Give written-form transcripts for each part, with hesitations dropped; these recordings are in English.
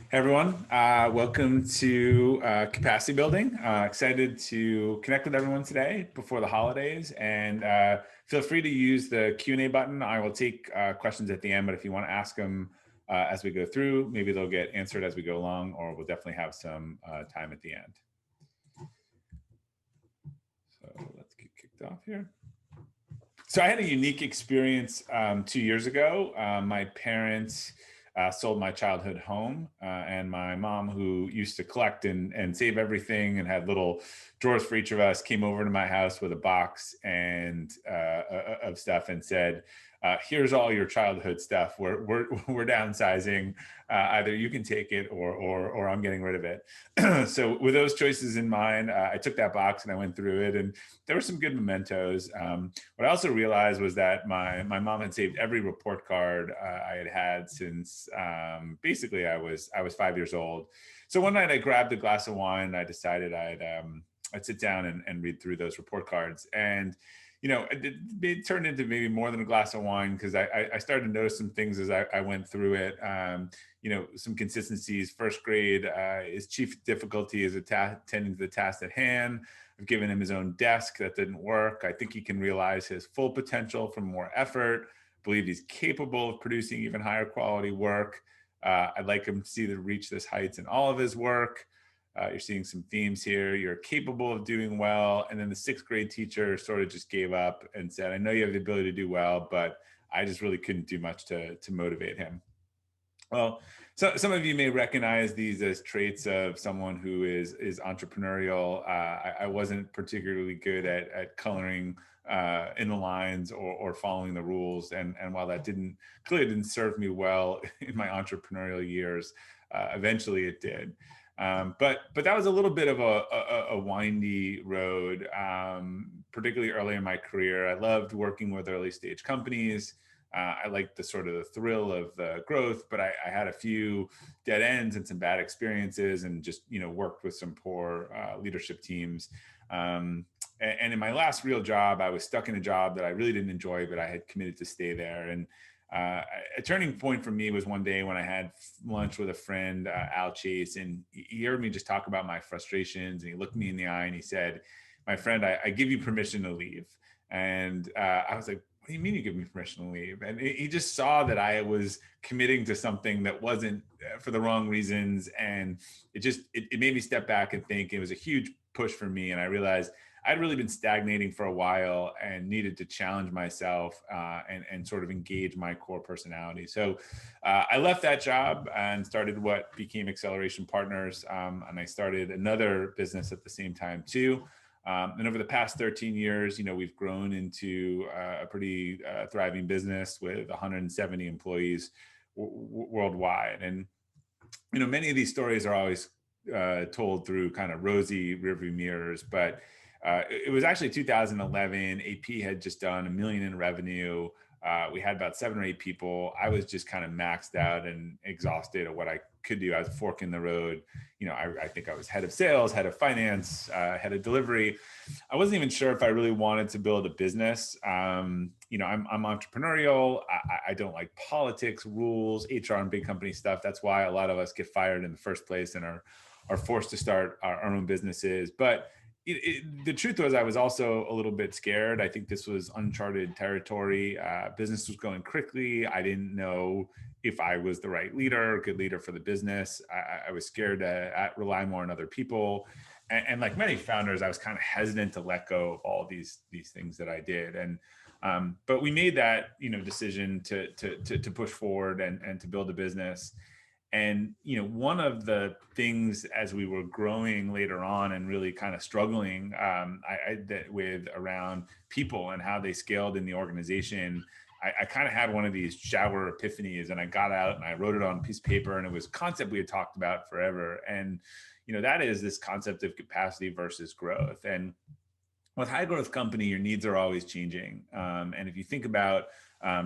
Hey everyone, welcome to Capacity Building. Excited to connect with everyone today before the holidays, and feel free to use the Q&A button. I will take questions at the end, but if you want to ask them as we go through, maybe they'll get answered as we go along, or we'll definitely have some time at the end. So let's get kicked off here. So I had a unique experience 2 years ago. My parents sold my childhood home, and my mom, who used to collect and save everything and had little drawers for each of us, came over to my house with a box and of stuff and said, "Here's all your childhood stuff. We're downsizing. Either you can take it or I'm getting rid of it." So with those choices in mind, I took that box and I went through it, and there were some good mementos. What I also realized was that my mom had saved every report card I had had since basically I was 5 years old. So one night I grabbed a glass of wine and I decided I'd sit down and read through those report cards. And it turned into maybe more than a glass of wine because I started to notice some things as I went through it. Some consistencies. First grade, his chief difficulty is attending to the task at hand. I've given him his own desk. That didn't work. I think he can realize his full potential from more effort. Believe he's capable of producing even higher quality work. I'd like him to see the reach this heights in all of his work. You're seeing some themes here. You're capable of doing well. And then the sixth grade teacher sort of just gave up and said, "I know you have the ability to do well, but I just really couldn't do much to motivate him." Well, so some of you may recognize these as traits of someone who is entrepreneurial. I wasn't particularly good at coloring in the lines or following the rules, and while that clearly didn't serve me well in my entrepreneurial years, eventually it did. But that was a little bit of a windy road, particularly early in my career. I loved working with early stage companies. I liked the sort of the thrill of the growth, but I had a few dead ends and some bad experiences, and just worked with some poor leadership teams. And in my last real job, I was stuck in a job that I really didn't enjoy, but I had committed to stay there. And a turning point for me was one day when I had lunch with a friend, Al Chase, and he heard me just talk about my frustrations, and he looked me in the eye and he said, "My friend, I give you permission to leave." And I was like, "What do you mean you give me permission to leave?" And he just saw that I was committing to something that wasn't for the wrong reasons. And it made me step back and think. It was a huge push for me. And I realized I'd really been stagnating for a while and needed to challenge myself and sort of engage my core personality. So I left that job and started what became Acceleration Partners. And I started another business at the same time too. And over the past 13 years, we've grown into a pretty thriving business with 170 employees worldwide. And, many of these stories are always told through kind of rosy rearview mirrors, but it was actually 2011. AP had just done $1 million in revenue. We had about 7 or 8 people. I was just kind of maxed out and exhausted at what I could do. I was a fork in the road. I think I was head of sales, head of finance, head of delivery. I wasn't even sure if I really wanted to build a business. I'm entrepreneurial. I don't like politics, rules, HR, and big company stuff. That's why a lot of us get fired in the first place and are forced to start our own businesses. But the truth was I was also a little bit scared. I think this was uncharted territory. Business was going quickly. I didn't know if I was the right leader, good leader for the business. I was scared to rely more on other people. And like many founders, I was kind of hesitant to let go of all these things that I did. And but we made that decision to push forward and to build a business. And one of the things as we were growing later on and really kind of struggling with around people and how they scaled in the organization, I kind of had one of these shower epiphanies, and I got out and I wrote it on a piece of paper, and it was a concept we had talked about forever. And that is this concept of capacity versus growth. And with high growth company, your needs are always changing. And if you think about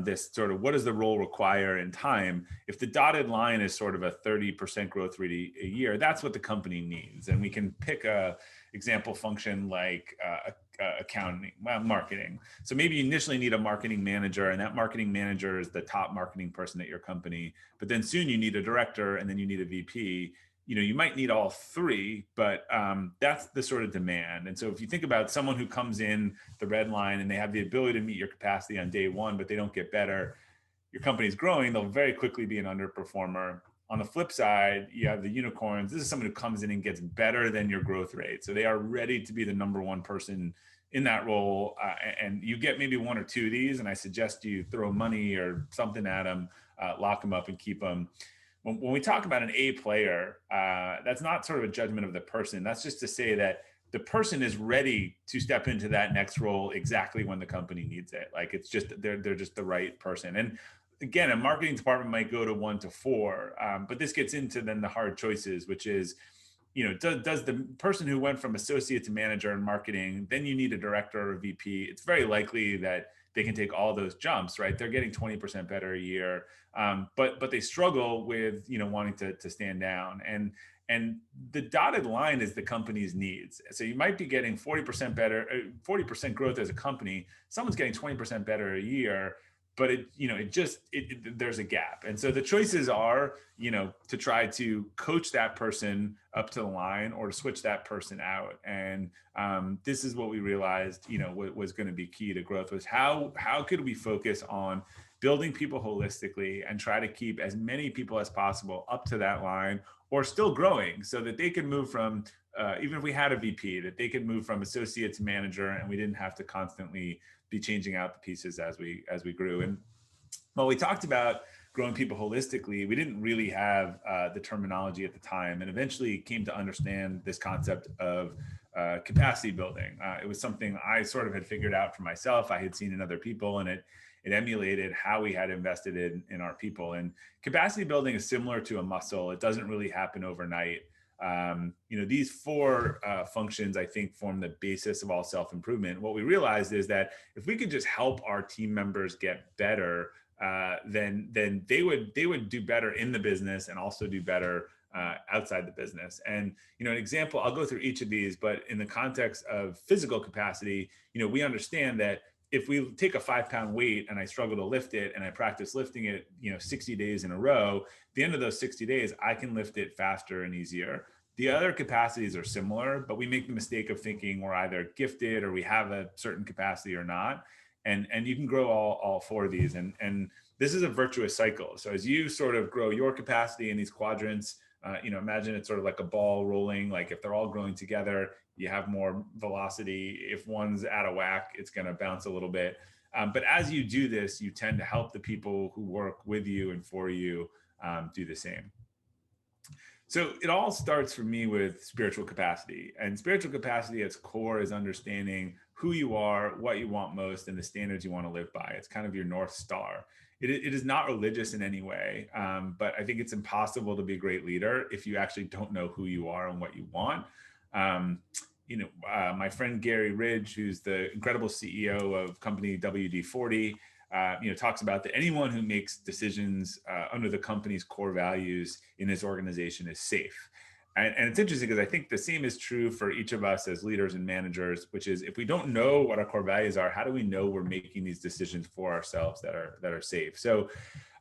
this sort of what does the role require in time, if the dotted line is sort of a 30% growth rate a year, that's what the company needs. And we can pick a example function like accounting, marketing. So maybe you initially need a marketing manager, and that marketing manager is the top marketing person at your company. But then soon you need a director, and then you need a VP. You might need all three, but that's the sort of demand. And so if you think about someone who comes in the red line and they have the ability to meet your capacity on day one, but they don't get better, your company's growing, they'll very quickly be an underperformer. On the flip side, you have the unicorns. This is someone who comes in and gets better than your growth rate. So they are ready to be the number one person in that role. And you get maybe one or two of these, and I suggest you throw money or something at them, lock them up and keep them. When we talk about an A player, that's not sort of a judgment of the person. That's just to say that the person is ready to step into that next role exactly when the company needs it. Like it's just, they're just the right person. And again, a marketing department might go to 1 to 4, but this gets into then the hard choices, which is, does the person who went from associate to manager in marketing, then you need a director or a VP. It's very likely that they can take all those jumps, right? They're getting 20% better a year, but they struggle with, wanting to stand down. And the dotted line is the company's needs. So you might be getting 40% better, 40% growth as a company. Someone's getting 20% better a year, but there's a gap. And so the choices are, to try to coach that person up to the line or to switch that person out. And this is what we realized, was going to be key to growth, was how could we focus on building people holistically and try to keep as many people as possible up to that line or still growing, so that they could move from, even if we had a VP, that they could move from associate to manager, and we didn't have to constantly be changing out the pieces as we grew. And while we talked about growing people holistically, we didn't really have the terminology at the time, and eventually came to understand this concept of capacity building. It was something I sort of had figured out for myself. I had seen in other people, and it emulated how we had invested in our people. And capacity building is similar to a muscle. It doesn't really happen overnight. These 4 functions, I think, form the basis of all self-improvement. What we realized is that if we could just help our team members get better, then they would do better in the business and also do better outside the business. And, an example, I'll go through each of these, but in the context of physical capacity, we understand that if we take a 5-pound weight and I struggle to lift it and I practice lifting it, 60 days in a row, at the end of those 60 days, I can lift it faster and easier. The other capacities are similar, but we make the mistake of thinking we're either gifted or we have a certain capacity or not. And you can grow all 4 of these. And this is a virtuous cycle. So as you sort of grow your capacity in these quadrants, imagine it's sort of like a ball rolling. Like if they're all growing together, you have more velocity. If one's out of whack, it's going to bounce a little bit. But as you do this, you tend to help the people who work with you and for you do the same. So it all starts for me with spiritual capacity. And spiritual capacity at its core is understanding who you are, what you want most, and the standards you want to live by. It's kind of your North Star. It is not religious in any way, but I think it's impossible to be a great leader if you actually don't know who you are and what you want. My friend Gary Ridge, who's the incredible CEO of company WD-40, talks about that anyone who makes decisions under the company's core values in his organization is safe. And it's interesting because I think the same is true for each of us as leaders and managers, which is if we don't know what our core values are, how do we know we're making these decisions for ourselves that are safe? So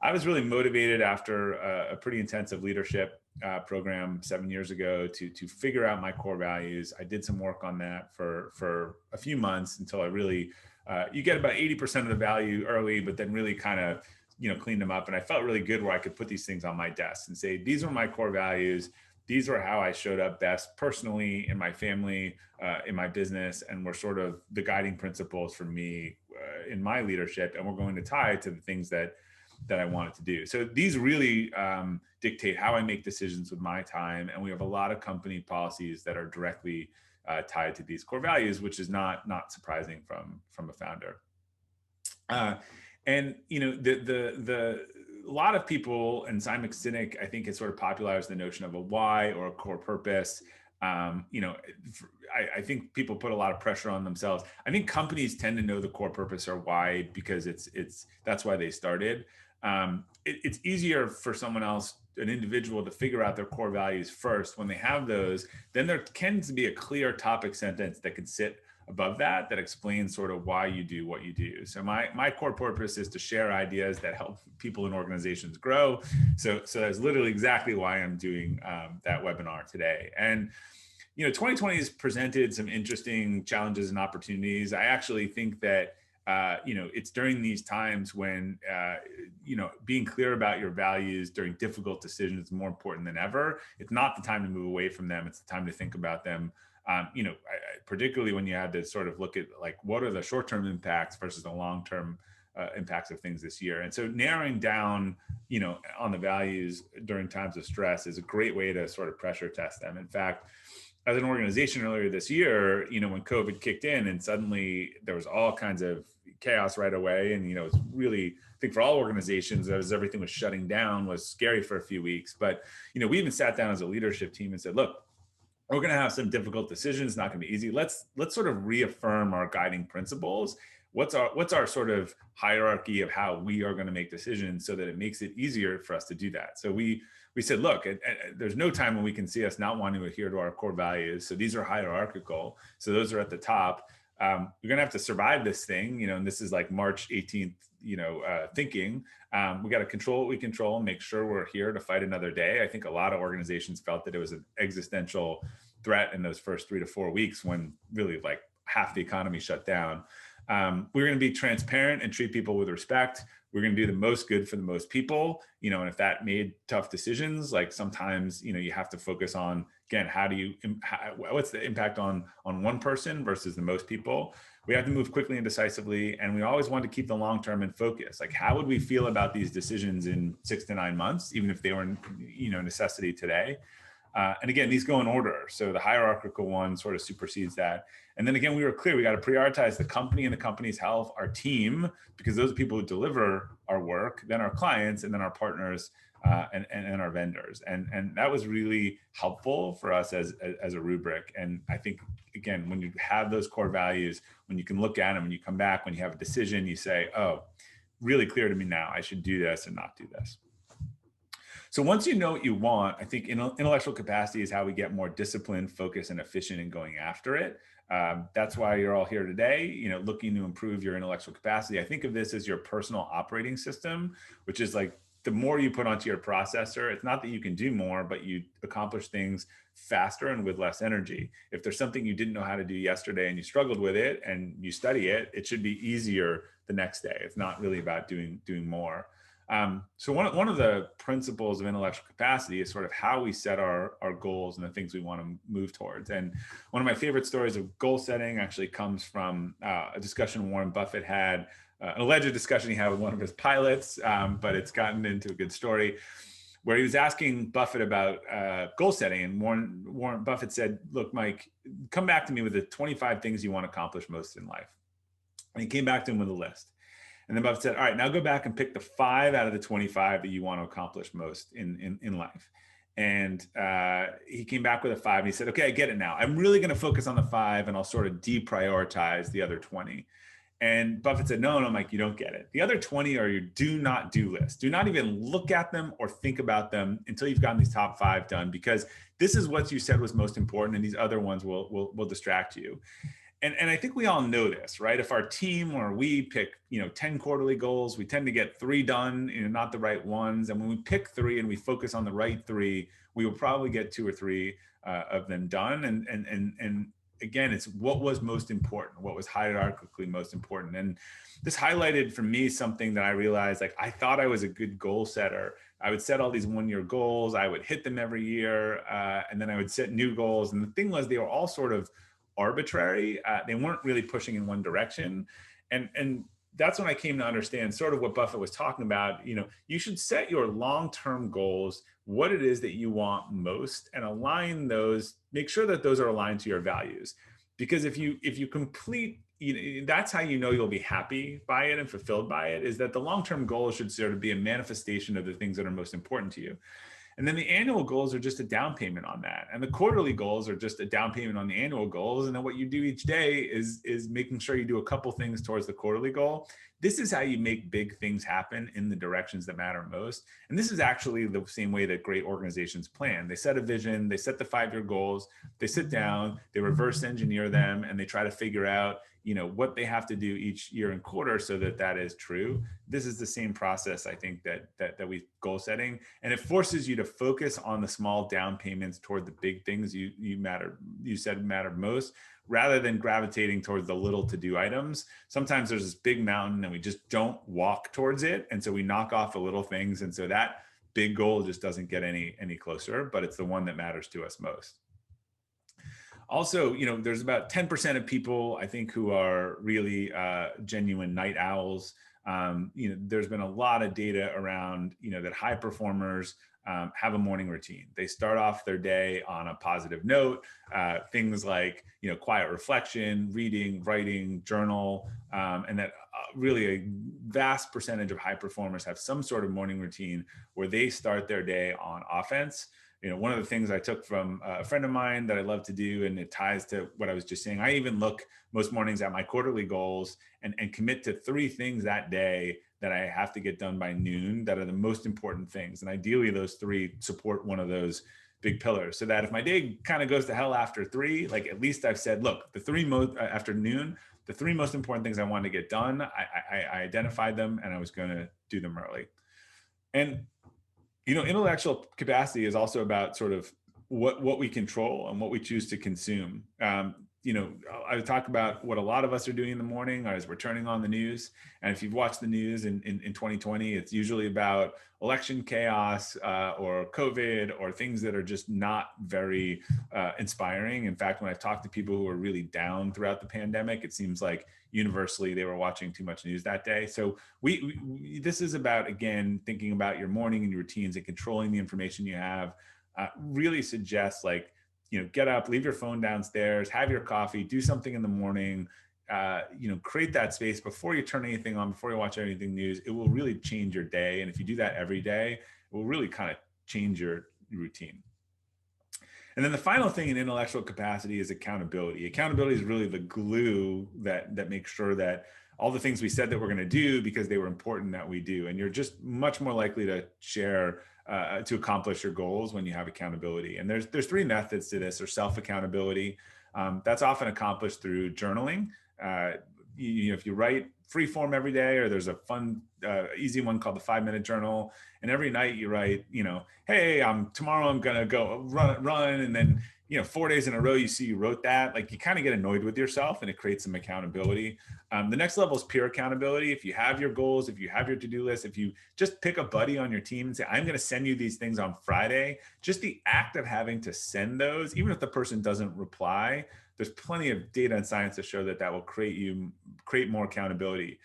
I was really motivated after a pretty intensive leadership program 7 years ago to figure out my core values. I did some work on that for a few months until I really, you get about 80% of the value early, but then really kind of, cleaned them up. And I felt really good where I could put these things on my desk and say, these are my core values. These are how I showed up best personally, in my family, in my business, and were sort of the guiding principles for me in my leadership. And we're going to tie to the things that I wanted to do. So these really dictate how I make decisions with my time. And we have a lot of company policies that are directly tied to these core values, which is not surprising from a founder. A lot of people, and Simon Sinek, I think, has sort of popularized the notion of a why or a core purpose. I think people put a lot of pressure on themselves. I think companies tend to know the core purpose or why because that's why they started. It's easier for someone else, an individual, to figure out their core values first. When they have those, then there tends to be a clear topic sentence that can sit above that explains sort of why you do what you do. So my core purpose is to share ideas that help people and organizations grow. So that's literally exactly why I'm doing that webinar today. And 2020 has presented some interesting challenges and opportunities. I actually think that it's during these times when, being clear about your values during difficult decisions is more important than ever. It's not the time to move away from them. It's the time to think about them. Particularly when you had to sort of look at like, what are the short-term impacts versus the long-term impacts of things this year. And so narrowing down, on the values during times of stress is a great way to sort of pressure test them. In fact, as an organization earlier this year, when COVID kicked in and suddenly there was all kinds of chaos right away. And, it's really, I think for all organizations, as everything was shutting down, was scary for a few weeks. But, we even sat down as a leadership team and said, look, we're going to have some difficult decisions. It's not going to be easy. Let's sort of reaffirm our guiding principles. What's our sort of hierarchy of how we are going to make decisions so that it makes it easier for us to do that. So we said, look, there's no time when we can see us not wanting to adhere to our core values. So these are hierarchical. So those are at the top. We're going to have to survive this thing, and this is like March 18th, thinking. We got to control what we control, make sure we're here to fight another day. I think a lot of organizations felt that it was an existential threat in those first 3 to 4 weeks when really like half the economy shut down. We're going to be transparent and treat people with respect. We're going to do the most good for the most people, and if that made tough decisions, like sometimes, you have to focus on, again, what's the impact on one person versus the most people? We have to move quickly and decisively. And we always want to keep the long-term in focus. Like, how would we feel about these decisions in 6 to 9 months, even if they were, necessity today? And again, these go in order. So the hierarchical one sort of supersedes that. And then again, we were clear, we got to prioritize the company and the company's health, our team, because those are people who deliver our work, then our clients, and then our partners, and our vendors. And that was really helpful for us as a rubric. And I think, again, when you have those core values, when you can look at them, when you come back, when you have a decision, you say, oh, really clear to me now, I should do this and not do this. So once you know what you want, I think intellectual capacity is how we get more disciplined, focused, and efficient in going after it. That's why you're all here today, looking to improve your intellectual capacity. I think of this as your personal operating system, which is like the more you put onto your processor, it's not that you can do more, but you accomplish things faster and with less energy. If there's something you didn't know how to do yesterday and you struggled with it and you study it, it should be easier the next day. It's not really about doing more. So one of the principles of intellectual capacity is sort of how we set our goals and the things we want to move towards. And one of my favorite stories of goal setting actually comes from a discussion Warren Buffett had, an alleged discussion he had with one of his pilots, but it's gotten into a good story, where he was asking Buffett about goal setting. And Warren Buffett said, look, Mike, come back to me with the 25 things you want to accomplish most in life. And he came back to him with a list. And then Buffett said, all right, now go back and pick the 5 out of the 25 that you want to accomplish most in life. And he came back with a 5 and he said, okay, I get it now. I'm really going to focus on the 5 and I'll sort of deprioritize the other 20. And Buffett said, no, Mike, you don't get it. The other 20 are your do not do list. Do not even look at them or think about them until you've gotten these top 5 done, because this is what you said was most important and these other ones will distract you. And I think we all know this, right? If our team or we pick, 10 quarterly goals, we tend to get 3 done, not the right ones. And when we pick 3 and we focus on the right 3, we will probably get 2 or 3 of them done. And again, it's what was most important, what was hierarchically most important. And this highlighted for me something that I realized, like, I thought I was a good goal setter. I would set all these 1-year goals. I would hit them every year. And then I would set new goals. And the thing was, they were all sort of arbitrary. They weren't really pushing in one direction. And that's when I came to understand sort of what Buffett was talking about. You should set your long-term goals, what it is that you want most, and align those, make sure that those are aligned to your values. Because if you complete, that's how you'll be happy by it and fulfilled by it, is that the long-term goal should sort of be a manifestation of the things that are most important to you. And then the annual goals are just a down payment on that. And the quarterly goals are just a down payment on the annual goals. And then what you do each day is making sure you do a couple things towards the quarterly goal. This is how you make big things happen in the directions that matter most. And this is actually the same way that great organizations plan. They set a vision, they set the 5-year goals, they sit down, they reverse engineer them, and they try to figure out, what they have to do each year and quarter so that that is true. This is the same process, I think, that we goal setting, and it forces you to focus on the small down payments toward the big things you said matter most, rather than gravitating towards the little to-do items. Sometimes there's this big mountain and we just don't walk towards it. And so we knock off the little things. And so that big goal just doesn't get any closer, but it's the one that matters to us most. Also, there's about 10% of people, I think, who are really genuine night owls. There's been a lot of data around, that high performers have a morning routine. They start off their day on a positive note, things like, quiet reflection, reading, writing, journal, and that really a vast percentage of high performers have some sort of morning routine where they start their day on offense. One of the things I took from a friend of mine that I love to do, and it ties to what I was just saying, I even look most mornings at my quarterly goals and commit to 3 things that day that I have to get done by noon that are the most important things. And ideally those 3 support one of those big pillars, so that if my day kind of goes to hell after 3, like at least I've said, look, the 3 after noon, the 3 most important things I wanted to get done, I identified them and I was going to do them early. And intellectual capacity is also about sort of what we control and what we choose to consume. I talk about what a lot of us are doing in the morning as we're turning on the news. And if you've watched the news in 2020, it's usually about election chaos or COVID or things that are just not very inspiring. In fact, when I've talked to people who are really down throughout the pandemic, it seems like universally they were watching too much news that day. So this is about, again, thinking about your morning and your routines and controlling the information you have. Really suggests get up, leave your phone downstairs, have your coffee, do something in the morning, create that space before you turn anything on, before you watch anything news. It will really change your day. And if you do that every day, it will really kind of change your routine. And then the final thing in intellectual capacity is accountability. Accountability is really the glue that makes sure that all the things we said that we're going to do because they were important that we do. And you're just much more likely to share to accomplish your goals when you have accountability. And there's 3 methods to this. There's self-accountability. That's often accomplished through journaling. If you write free form every day, or there's a fun, easy one called the 5-minute journal. And every night you write, hey, tomorrow I'm going to go run. And then, 4 days in a row, you see you wrote that, like you kind of get annoyed with yourself and it creates some accountability. The next level is peer accountability. If you have your goals, if you have your to-do list, if you just pick a buddy on your team and say, I'm going to send you these things on Friday, just the act of having to send those, even if the person doesn't reply, there's plenty of data and science to show that will create more accountability.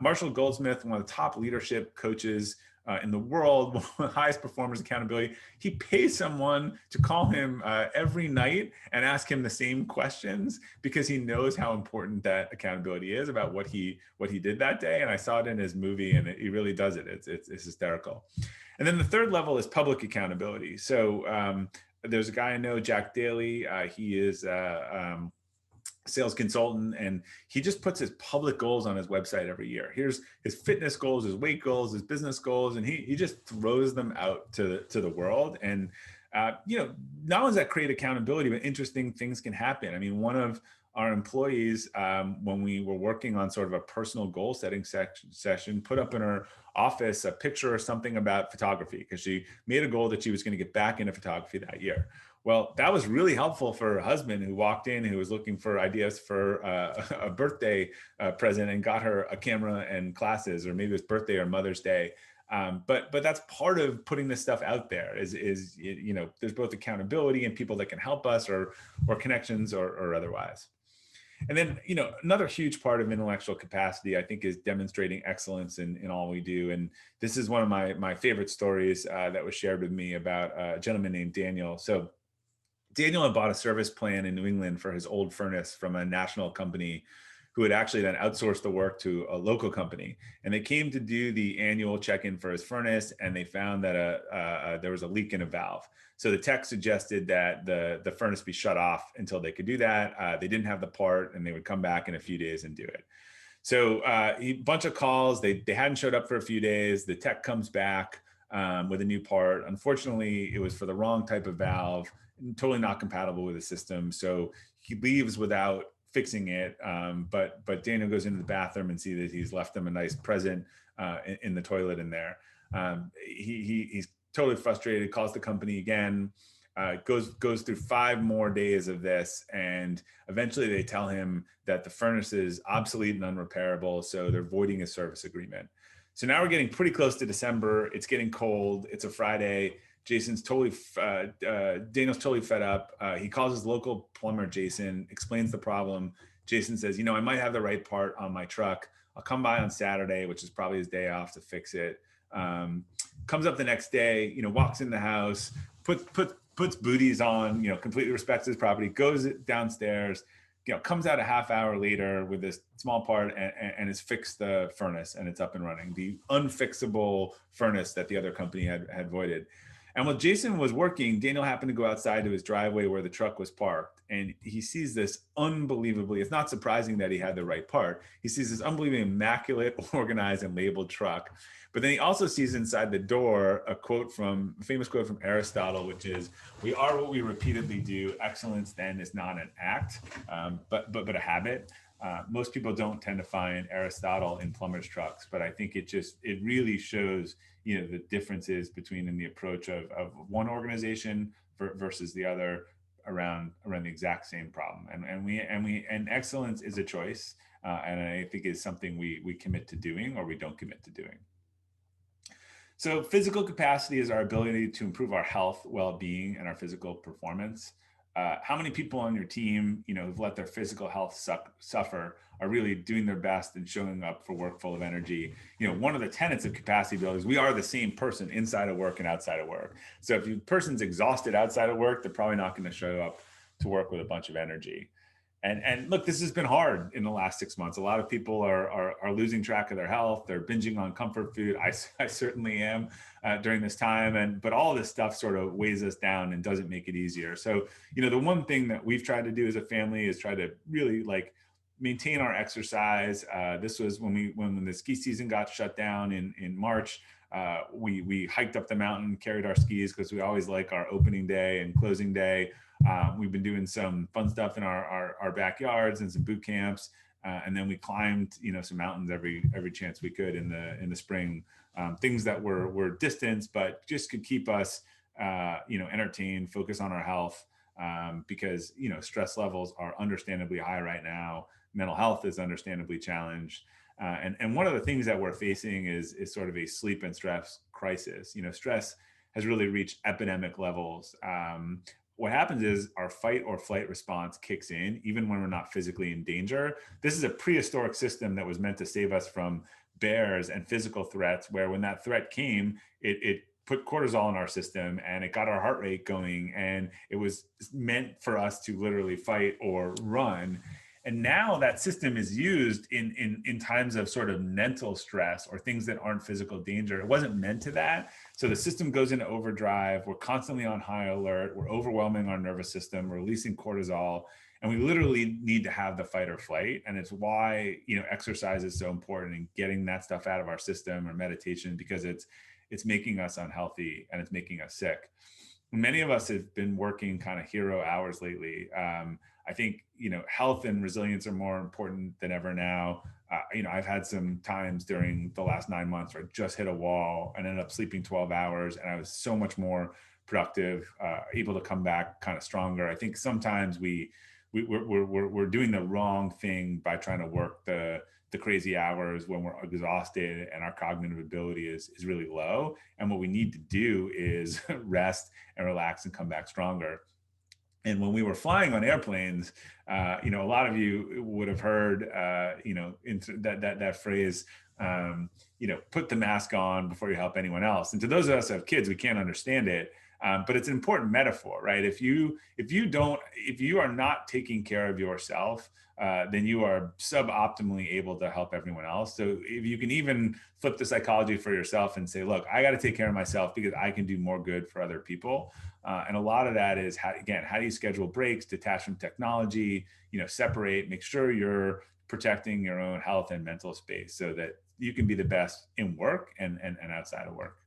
Marshall Goldsmith, one of the top leadership coaches in the world, one of the highest performers accountability, he pays someone to call him every night and ask him the same questions because he knows how important that accountability is about what he did that day. And I saw it in his movie, and he really does it. It's hysterical. And then the third level is public accountability. So there's a guy I know, Jack Daly. He is sales consultant, and he just puts his public goals on his website every year. Here's his fitness goals, his weight goals, his business goals, and he just throws them out to the world. And not only does that create accountability, but interesting things can happen. I mean, one of our employees, when we were working on sort of a personal goal setting session, put up in her office a picture or something about photography because she made a goal that she was going to get back into photography that year. Well, that was really helpful for her husband, who walked in, who was looking for ideas for a birthday present, and got her a camera and classes, or maybe it was birthday or Mother's Day. But that's part of putting this stuff out there is there's both accountability and people that can help us or connections or otherwise. And then, another huge part of intellectual capacity, I think, is demonstrating excellence in all we do. And this is one of my favorite stories that was shared with me about a gentleman named Daniel. So Daniel had bought a service plan in New England for his old furnace from a national company who had actually then outsourced the work to a local company. And they came to do the annual check-in for his furnace, and they found that there was a leak in a valve. So the tech suggested that the furnace be shut off until they could do that. They didn't have the part, and they would come back in a few days and do it. So a bunch of calls. They hadn't showed up for a few days. The tech comes back with a new part. Unfortunately, it was for the wrong type of valve, totally not compatible with the system. So he leaves without fixing it. But Daniel goes into the bathroom and sees that he's left them a nice present in the toilet in there. He's totally frustrated, calls the company again, goes through 5 more days of this, and eventually they tell him that the furnace is obsolete and unrepairable, so they're voiding his service agreement. So now we're getting pretty close to December. It's getting cold. It's a Friday. Daniel's totally fed up. He calls his local plumber, Jason, explains the problem. Jason says, I might have the right part on my truck. I'll come by on Saturday, which is probably his day off, to fix it. Comes up the next day, walks in the house, puts booties on, completely respects his property, goes downstairs, comes out a half hour later with this small part and has fixed the furnace, and it's up and running. The unfixable furnace that the other company had voided. And while Jason was working, Daniel happened to go outside to his driveway where the truck was parked, and he sees this unbelievably, it's not surprising that he had the right part. He sees this unbelievably immaculate, organized, and labeled truck. But then he also sees inside the door a famous quote from Aristotle, which is, "We are what we repeatedly do. Excellence then is not an act, but a habit." Most people don't tend to find Aristotle in plumbers' trucks, but I think it really shows, the differences between in the approach of one organization versus the other around the exact same problem. And excellence is a choice, and I think is something we commit to doing or we don't commit to doing. So physical capacity is our ability to improve our health, well-being, and our physical performance. How many people on your team, who've let their physical health suffer, are really doing their best and showing up for work full of energy? One of the tenets of capacity building is we are the same person inside of work and outside of work. So if the person's exhausted outside of work, they're probably not going to show up to work with a bunch of energy. And look, this has been hard in the last 6 months. A lot of people are losing track of their health. They're binging on comfort food. I certainly am during this time. But all of this stuff sort of weighs us down and doesn't make it easier. So, the one thing that we've tried to do as a family is try to really maintain our exercise. This was when the ski season got shut down in March. We hiked up the mountain, carried our skis, because we always like our opening day and closing day. We've been doing some fun stuff in our backyards and some boot camps, and then we climbed some mountains every chance we could in the spring. Things that were distance, but just could keep us entertained, focus on our health, because stress levels are understandably high right now. Mental health is understandably challenged, and one of the things that we're facing is sort of a sleep and stress crisis. Stress has really reached epidemic levels. What happens is our fight or flight response kicks in even when we're not physically in danger. This is a prehistoric system that was meant to save us from bears and physical threats, where when that threat came, it put cortisol in our system and it got our heart rate going, and it was meant for us to literally fight or run. And now that system is used in times of sort of mental stress or things that aren't physical danger. It wasn't meant to that. So the system goes into overdrive. We're constantly on high alert. We're overwhelming our nervous system. We're releasing cortisol. And we literally need to have the fight or flight. And it's why, exercise is so important in getting that stuff out of our system, or meditation, because it's making us unhealthy and it's making us sick. Many of us have been working kind of hero hours lately. I think, health and resilience are more important than ever now. I've had some times during the last 9 months where I just hit a wall and ended up sleeping 12 hours, and I was so much more productive, able to come back kind of stronger. I think sometimes we're doing the wrong thing by trying to work the crazy hours when we're exhausted and our cognitive ability is really low. And what we need to do is rest and relax and come back stronger. And when we were flying on airplanes, a lot of you would have heard, that phrase, put the mask on before you help anyone else. And to those of us who have kids, we can't understand it. But it's an important metaphor, right? If you are not taking care of yourself, then you are suboptimally able to help everyone else. So if you can even flip the psychology for yourself and say, look, I got to take care of myself because I can do more good for other people. And a lot of that is how do you schedule breaks, detach from technology, separate, make sure you're protecting your own health and mental space so that you can be the best in work and outside of work.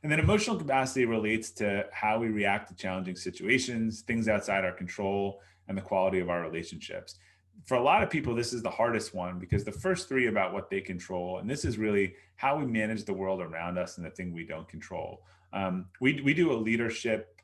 And then emotional capacity relates to how we react to challenging situations, things outside our control, and the quality of our relationships. For a lot of people, this is the hardest one because the first three about what they control, and this is really how we manage the world around us and the thing we don't control. We do a leadership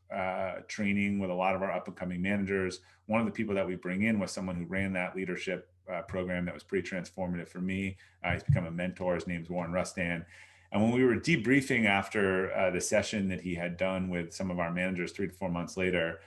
training with a lot of our up and coming managers. One of the people that we bring in was someone who ran that leadership program that was pretty transformative for me. He's become a mentor. His name's Warren Rustan. And when we were debriefing after the session that he had done with some of our managers 3 to 4 months later,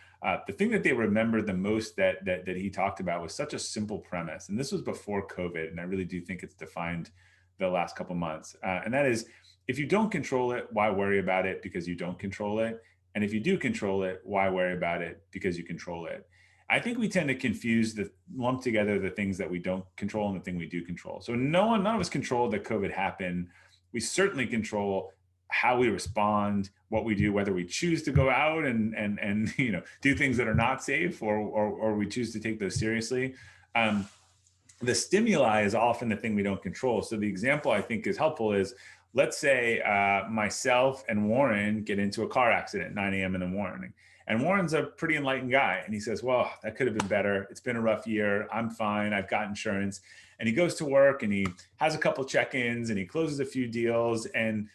the thing that they remembered the most that he talked about was such a simple premise. And this was before COVID. And I really do think it's defined the last couple months. And that is, if you don't control it, why worry about it? Because you don't control it. And if you do control it, why worry about it? Because you control it. I think we tend to lump together the things that we don't control and the thing we do control. So none of us controlled that COVID happened. We certainly control how we respond, what we do, whether we choose to go out and do things that are not safe or we choose to take those seriously. The stimuli is often the thing we don't control. So the example I think is helpful is, let's say myself and Warren get into a car accident at 9 a.m. in the morning. And Warren's a pretty enlightened guy. And he says, well, that could have been better. It's been a rough year. I'm fine. I've got insurance. And he goes to work and he has a couple check-ins and he closes a few deals and,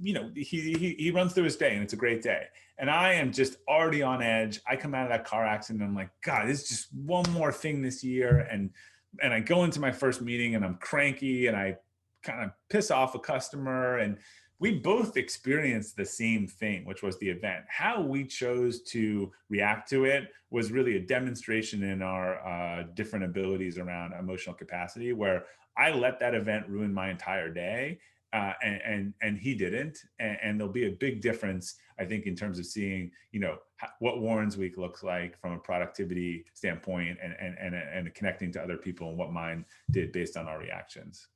he runs through his day and it's a great day. And I am just already on edge. I come out of that car accident and I'm like, God, it's just one more thing this year. And I go into my first meeting and I'm cranky and I kind of piss off a customer, and we both experienced the same thing, which was the event. How we chose to react to it was really a demonstration in our different abilities around emotional capacity, where I let that event ruin my entire day, and he didn't. And there'll be a big difference, I think, in terms of seeing, what Warren's week looks like from a productivity standpoint and connecting to other people, and what mine did based on our reactions.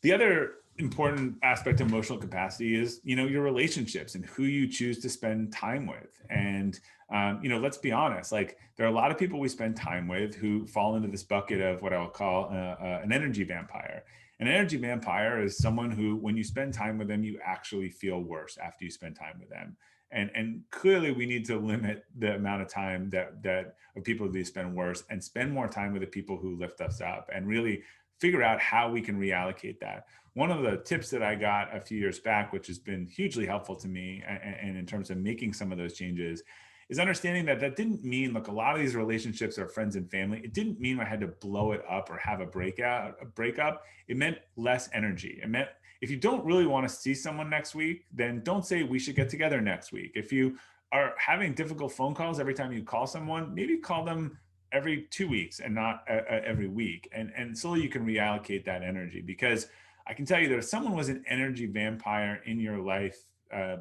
The other important aspect of emotional capacity is, your relationships and who you choose to spend time with. And, let's be honest, like there are a lot of people we spend time with who fall into this bucket of what I would call an energy vampire. An energy vampire is someone who, when you spend time with them, you actually feel worse after you spend time with them. And clearly we need to limit the amount of time that of people who spend worse and spend more time with the people who lift us up, and really figure out how we can reallocate that. One of the tips that I got a few years back, which has been hugely helpful to me and in terms of making some of those changes, is understanding that didn't mean, look, a lot of these relationships are friends and family. It didn't mean I had to blow it up or have a breakup. It meant less energy. It meant if you don't really want to see someone next week, then don't say we should get together next week. If you are having difficult phone calls every time you call someone, maybe call them every 2 weeks and not every week. And slowly you can reallocate that energy, because I can tell you that if someone was an energy vampire in your life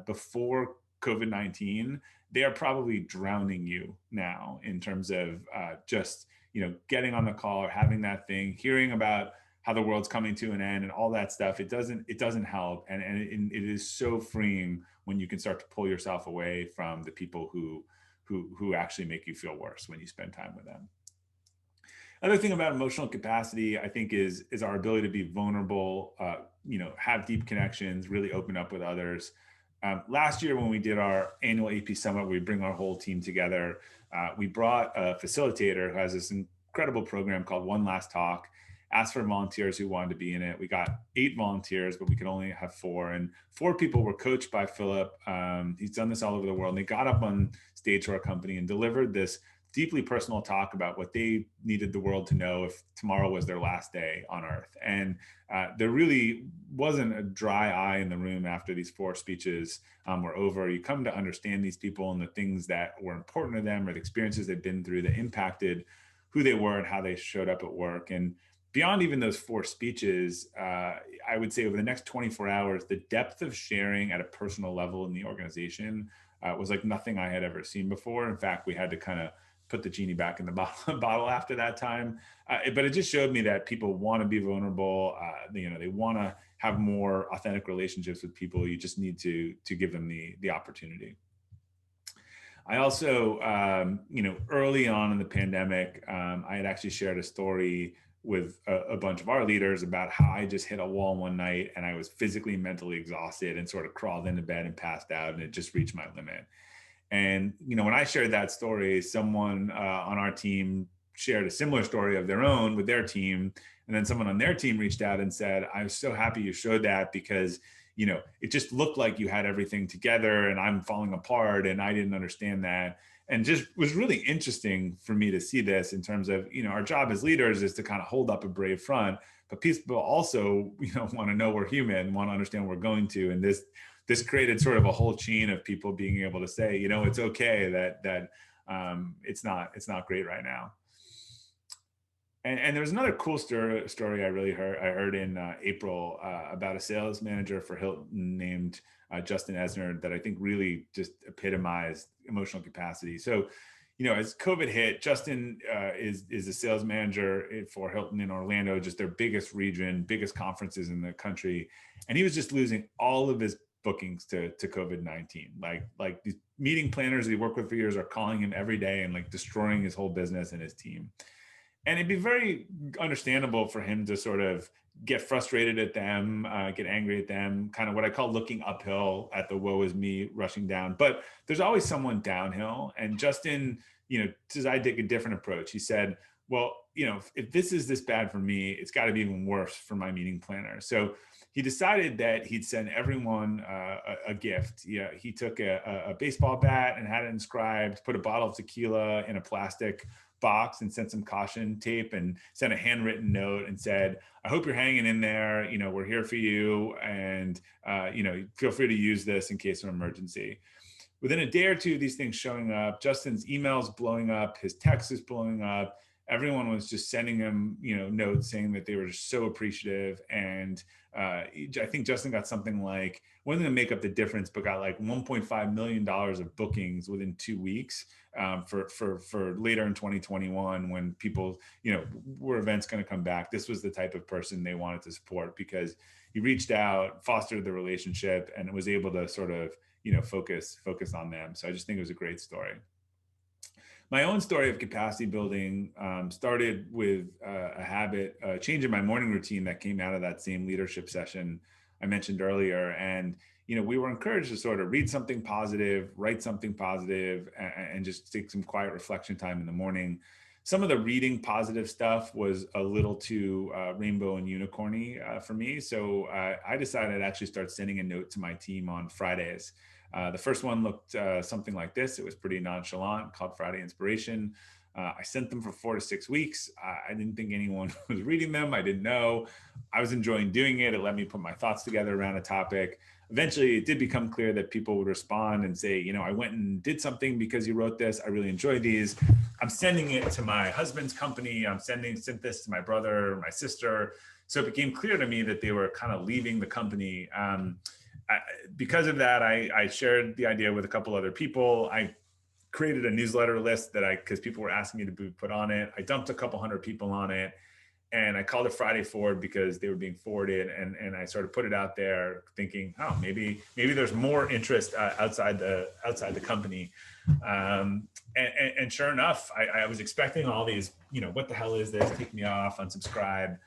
before COVID-19, they are probably drowning you now in terms of just, getting on the call or having that thing, hearing about how the world's coming to an end and all that stuff. It doesn't help. And it is so freeing when you can start to pull yourself away from the people who actually make you feel worse when you spend time with them. Other thing about emotional capacity, I think, is our ability to be vulnerable, have deep connections, really open up with others. Last year, when we did our annual AP Summit, we bring our whole team together. We brought a facilitator who has this incredible program called One Last Talk, asked for volunteers who wanted to be in it. We got 8 volunteers, but we could only have 4. And 4 people were coached by Philip. He's done this all over the world. And they got up on stage to our company and delivered this deeply personal talk about what they needed the world to know if tomorrow was their last day on Earth. And there really wasn't a dry eye in the room after these 4 speeches were over. You come to understand these people and the things that were important to them, or the experiences they've been through that impacted who they were and how they showed up at work. And beyond even those 4 speeches, I would say over the next 24 hours, the depth of sharing at a personal level in the organization was like nothing I had ever seen before. In fact, we had to kind of put the genie back in the bottle after that time. But it just showed me that people want to be vulnerable. They want to have more authentic relationships with people. You just need to give them the opportunity. I also, early on in the pandemic, I had actually shared a story with a bunch of our leaders about how I just hit a wall one night and I was physically and mentally exhausted and sort of crawled into bed and passed out, and it just reached my limit. And, when I shared that story, someone on our team shared a similar story of their own with their team. And then someone on their team reached out and said, "I'm so happy you showed that because, it just looked like you had everything together and I'm falling apart and I didn't understand that." And just was really interesting for me to see this in terms of, our job as leaders is to kind of hold up a brave front, but people also, want to know we're human, want to understand what we're going to. And this created sort of a whole chain of people being able to say, it's okay that it's not great right now. And there was another cool story I heard in April about a sales manager for Hilton named Justin Esner that I think really just epitomized emotional capacity. So, as COVID hit, Justin is a sales manager for Hilton in Orlando, just their biggest region, biggest conferences in the country, and he was just losing all of his bookings to COVID-19. Like these meeting planners that he worked with for years are calling him every day and like destroying his whole business and his team. And it'd be very understandable for him to sort of get frustrated at them, get angry at them, kind of what I call looking uphill at the woe is me rushing down. But there's always someone downhill. And Justin, says I take a different approach. He said, well, if this is this bad for me, it's got to be even worse for my meeting planner. So he decided that he'd send everyone a gift. Yeah, he took a baseball bat and had it inscribed, put a bottle of tequila in a plastic box and sent some caution tape and sent a handwritten note and said, "I hope you're hanging in there. We're here for you. And, feel free to use this in case of emergency." Within a day or two of these things showing up, Justin's emails blowing up, his text is blowing up. Everyone was just sending him, notes saying that they were just so appreciative. And I think Justin got something like, wasn't going to make up the difference, but got like $1.5 million of bookings within 2 weeks for later in 2021 when people, were events going to come back. This was the type of person they wanted to support because he reached out, fostered the relationship, and was able to sort of, focus on them. So I just think it was a great story. My own story of capacity building started with a habit, change in my morning routine that came out of that same leadership session I mentioned earlier. And, we were encouraged to sort of read something positive, write something positive, and just take some quiet reflection time in the morning. Some of the reading positive stuff was a little too rainbow and unicorny for me. So I decided I'd actually start sending a note to my team on Fridays. The first one looked something like this. It was pretty nonchalant, called Friday Inspiration. I sent them for 4 to 6 weeks. I didn't think anyone was reading them. I didn't know. I was enjoying doing it. It let me put my thoughts together around a topic. Eventually, it did become clear that people would respond and say, I went and did something because you wrote this. I really enjoy these. I'm sending it to my husband's company. Sent this to my brother, my sister. So it became clear to me that they were kind of leaving the company. Because of that, I shared the idea with a couple other people. I created a newsletter list because people were asking me to be put on it. I dumped a couple hundred people on it, and I called it Friday Forward because they were being forwarded. And I sort of put it out there thinking, oh, maybe there's more interest outside the company. And sure enough, I was expecting all these, what the hell is this? Take me off, unsubscribe.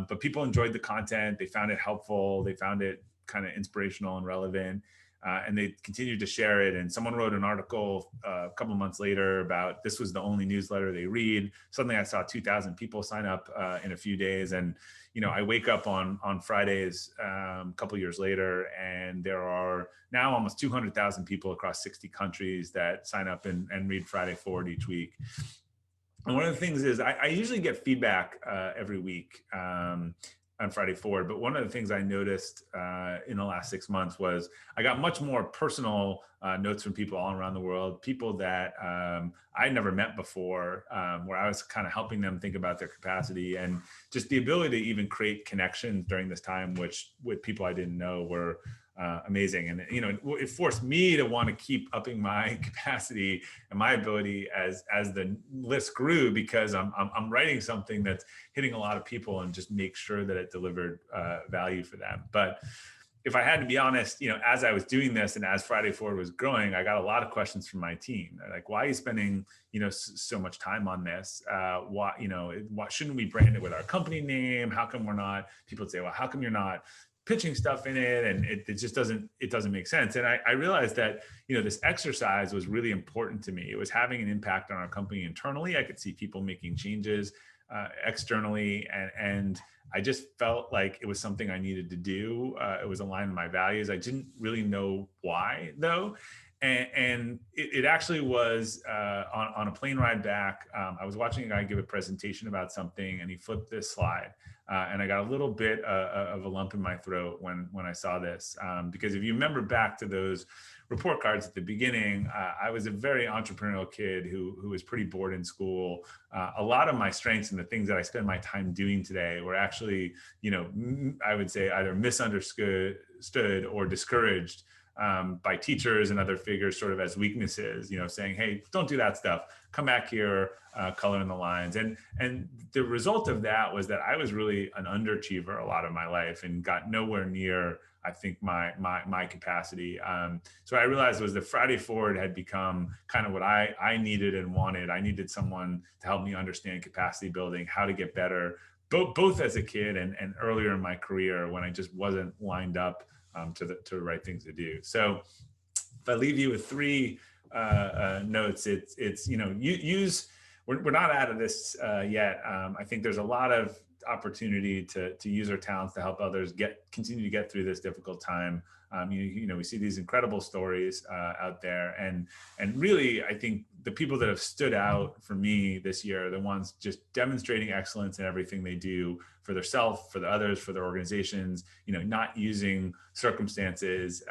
But people enjoyed the content. They found it helpful. They found it kind of inspirational and relevant. And they continued to share it. And someone wrote an article a couple of months later about this was the only newsletter they read. Suddenly I saw 2,000 people sign up in a few days. And, I wake up on Fridays a couple of years later, and there are now almost 200,000 people across 60 countries that sign up and read Friday Forward each week. And one of the things is I usually get feedback every week. Friday Forward. But one of the things I noticed in the last 6 months was I got much more personal notes from people all around the world, people that I never met before, where I was kind of helping them think about their capacity, and just the ability to even create connections during this time, which with people I didn't know were amazing. And, it forced me to want to keep upping my capacity and my ability as the list grew, because I'm writing something that's hitting a lot of people, and just make sure that it delivered value for them. But if I had to be honest, as I was doing this and as Friday Forward was growing, I got a lot of questions from my team. They're like, why are you spending, so much time on this? Why shouldn't we brand it with our company name? How come we're not? People would say, well, how come you're not pitching stuff in it? And it just doesn't make sense. And I realized that, this exercise was really important to me. It was having an impact on our company internally. I could see people making changes externally, and I just felt like it was something I needed to do. It was aligned with my values. I didn't really know why, though. And it actually was on a plane ride back. I was watching a guy give a presentation about something, and he flipped this slide. And I got a little bit of a lump in my throat when I saw this, because if you remember back to those report cards at the beginning, I was a very entrepreneurial kid who was pretty bored in school. A lot of my strengths and the things that I spend my time doing today were actually, I would say either misunderstood or discouraged by teachers and other figures, sort of as weaknesses, saying, hey, don't do that stuff. Come back here, color in the lines. And the result of that was that I was really an underachiever a lot of my life and got nowhere near, I think, my capacity. So I realized was that Friday Forward had become kind of what I needed and wanted. I needed someone to help me understand capacity building, how to get better, both as a kid and earlier in my career when I just wasn't lined up to the right things to do. So if I leave you with three notes, it's use. We're not out of this yet. I think there's a lot of opportunity to use our talents to help others continue to get through this difficult time. We see these incredible stories out there, and really, I think the people that have stood out for me this year are the ones just demonstrating excellence in everything they do for themselves, for the others, for their organizations. Not using circumstances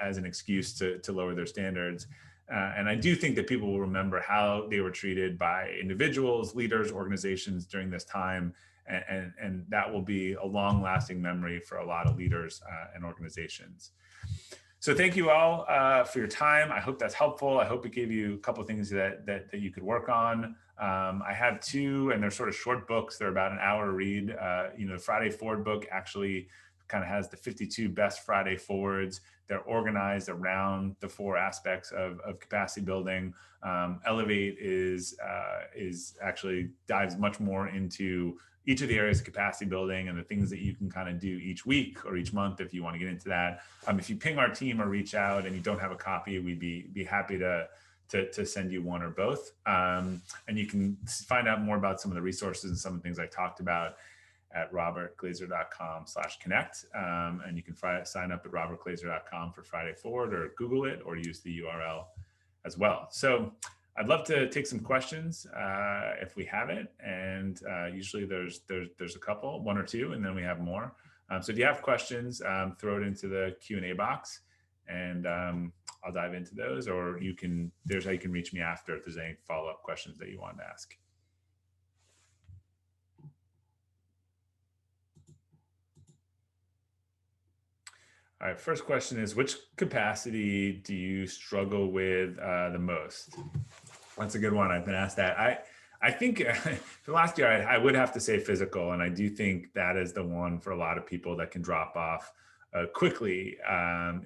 as an excuse to lower their standards. And I do think that people will remember how they were treated by individuals, leaders, organizations during this time. And that will be a long-lasting memory for a lot of leaders and organizations. So thank you all for your time. I hope that's helpful. I hope it gave you a couple of things that you could work on. I have two, and they're sort of short books. They're about an hour read. The Friday Forward book actually kind of has the 52 best Friday Forwards. They're organized around the four aspects of capacity building. Elevate is actually dives much more into each of the areas of capacity building and the things that you can kind of do each week or each month if you want to get into that. If you ping our team or reach out and you don't have a copy, we'd be happy to send you one or both. And you can find out more about some of the resources and some of the things I talked about at robertglazer.com/connect. And you can sign up at robertglazer.com for Friday Forward, or Google it, or use the URL as well. So I'd love to take some questions if we have it. And usually there's a couple, one or two, and then we have more. So if you have questions, throw it into the Q&A box, and I'll dive into those, or there's how you can reach me after if there's any follow-up questions that you want to ask. All right, first question is, which capacity do you struggle with the most? That's a good one. I've been asked that. I think for last year, I would have to say physical. And I do think that is the one for a lot of people that can drop off quickly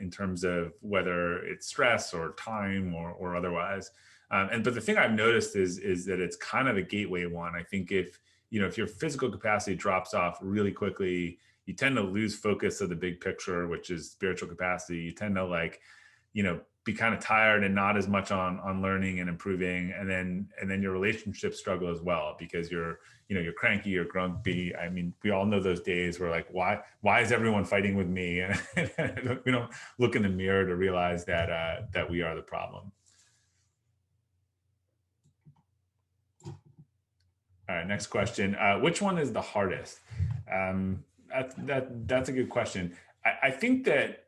in terms of whether it's stress or time or otherwise. But the thing I've noticed is that it's kind of a gateway one. I think if your physical capacity drops off really quickly, you tend to lose focus of the big picture, which is spiritual capacity. You tend to be kind of tired and not as much on learning and improving. And then your relationships struggle as well, because you're cranky, you're grumpy. I mean, we all know those days where why is everyone fighting with me? And we don't look in the mirror to realize that we are the problem. All right, next question. Which one is the hardest? That's a good question. I think that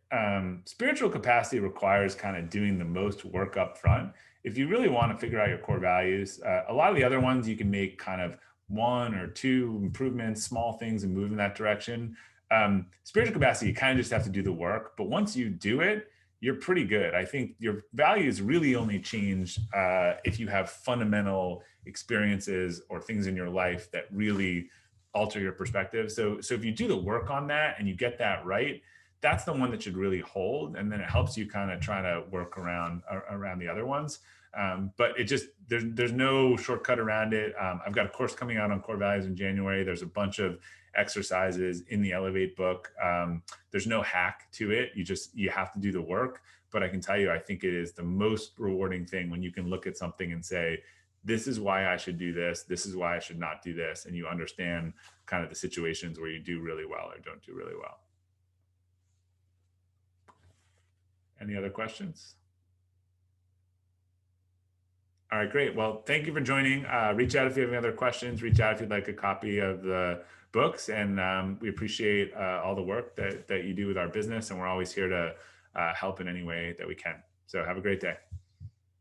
spiritual capacity requires kind of doing the most work up front. If you really want to figure out your core values, a lot of the other ones you can make kind of one or two improvements, small things, and move in that direction. Spiritual capacity, you kind of just have to do the work. But once you do it, you're pretty good. I think your values really only change if you have fundamental experiences or things in your life that really alter your perspective. So if you do the work on that and you get that right, that's the one that should really hold, and then it helps you kind of try to work around the other ones. But it just there's no shortcut around it. I've got a course coming out on core values in January. There's a bunch of exercises in the Elevate book. There's no hack to it. You have to do the work. But I can tell you, I think it is the most rewarding thing when you can look at something and say, this is why I should do this. This is why I should not do this. And you understand kind of the situations where you do really well or don't do really well. Any other questions? All right, great. Well, thank you for joining. Reach out if you have any other questions. Reach out if you'd like a copy of the books. And we appreciate all the work that you do with our business. And we're always here to help in any way that we can. So have a great day.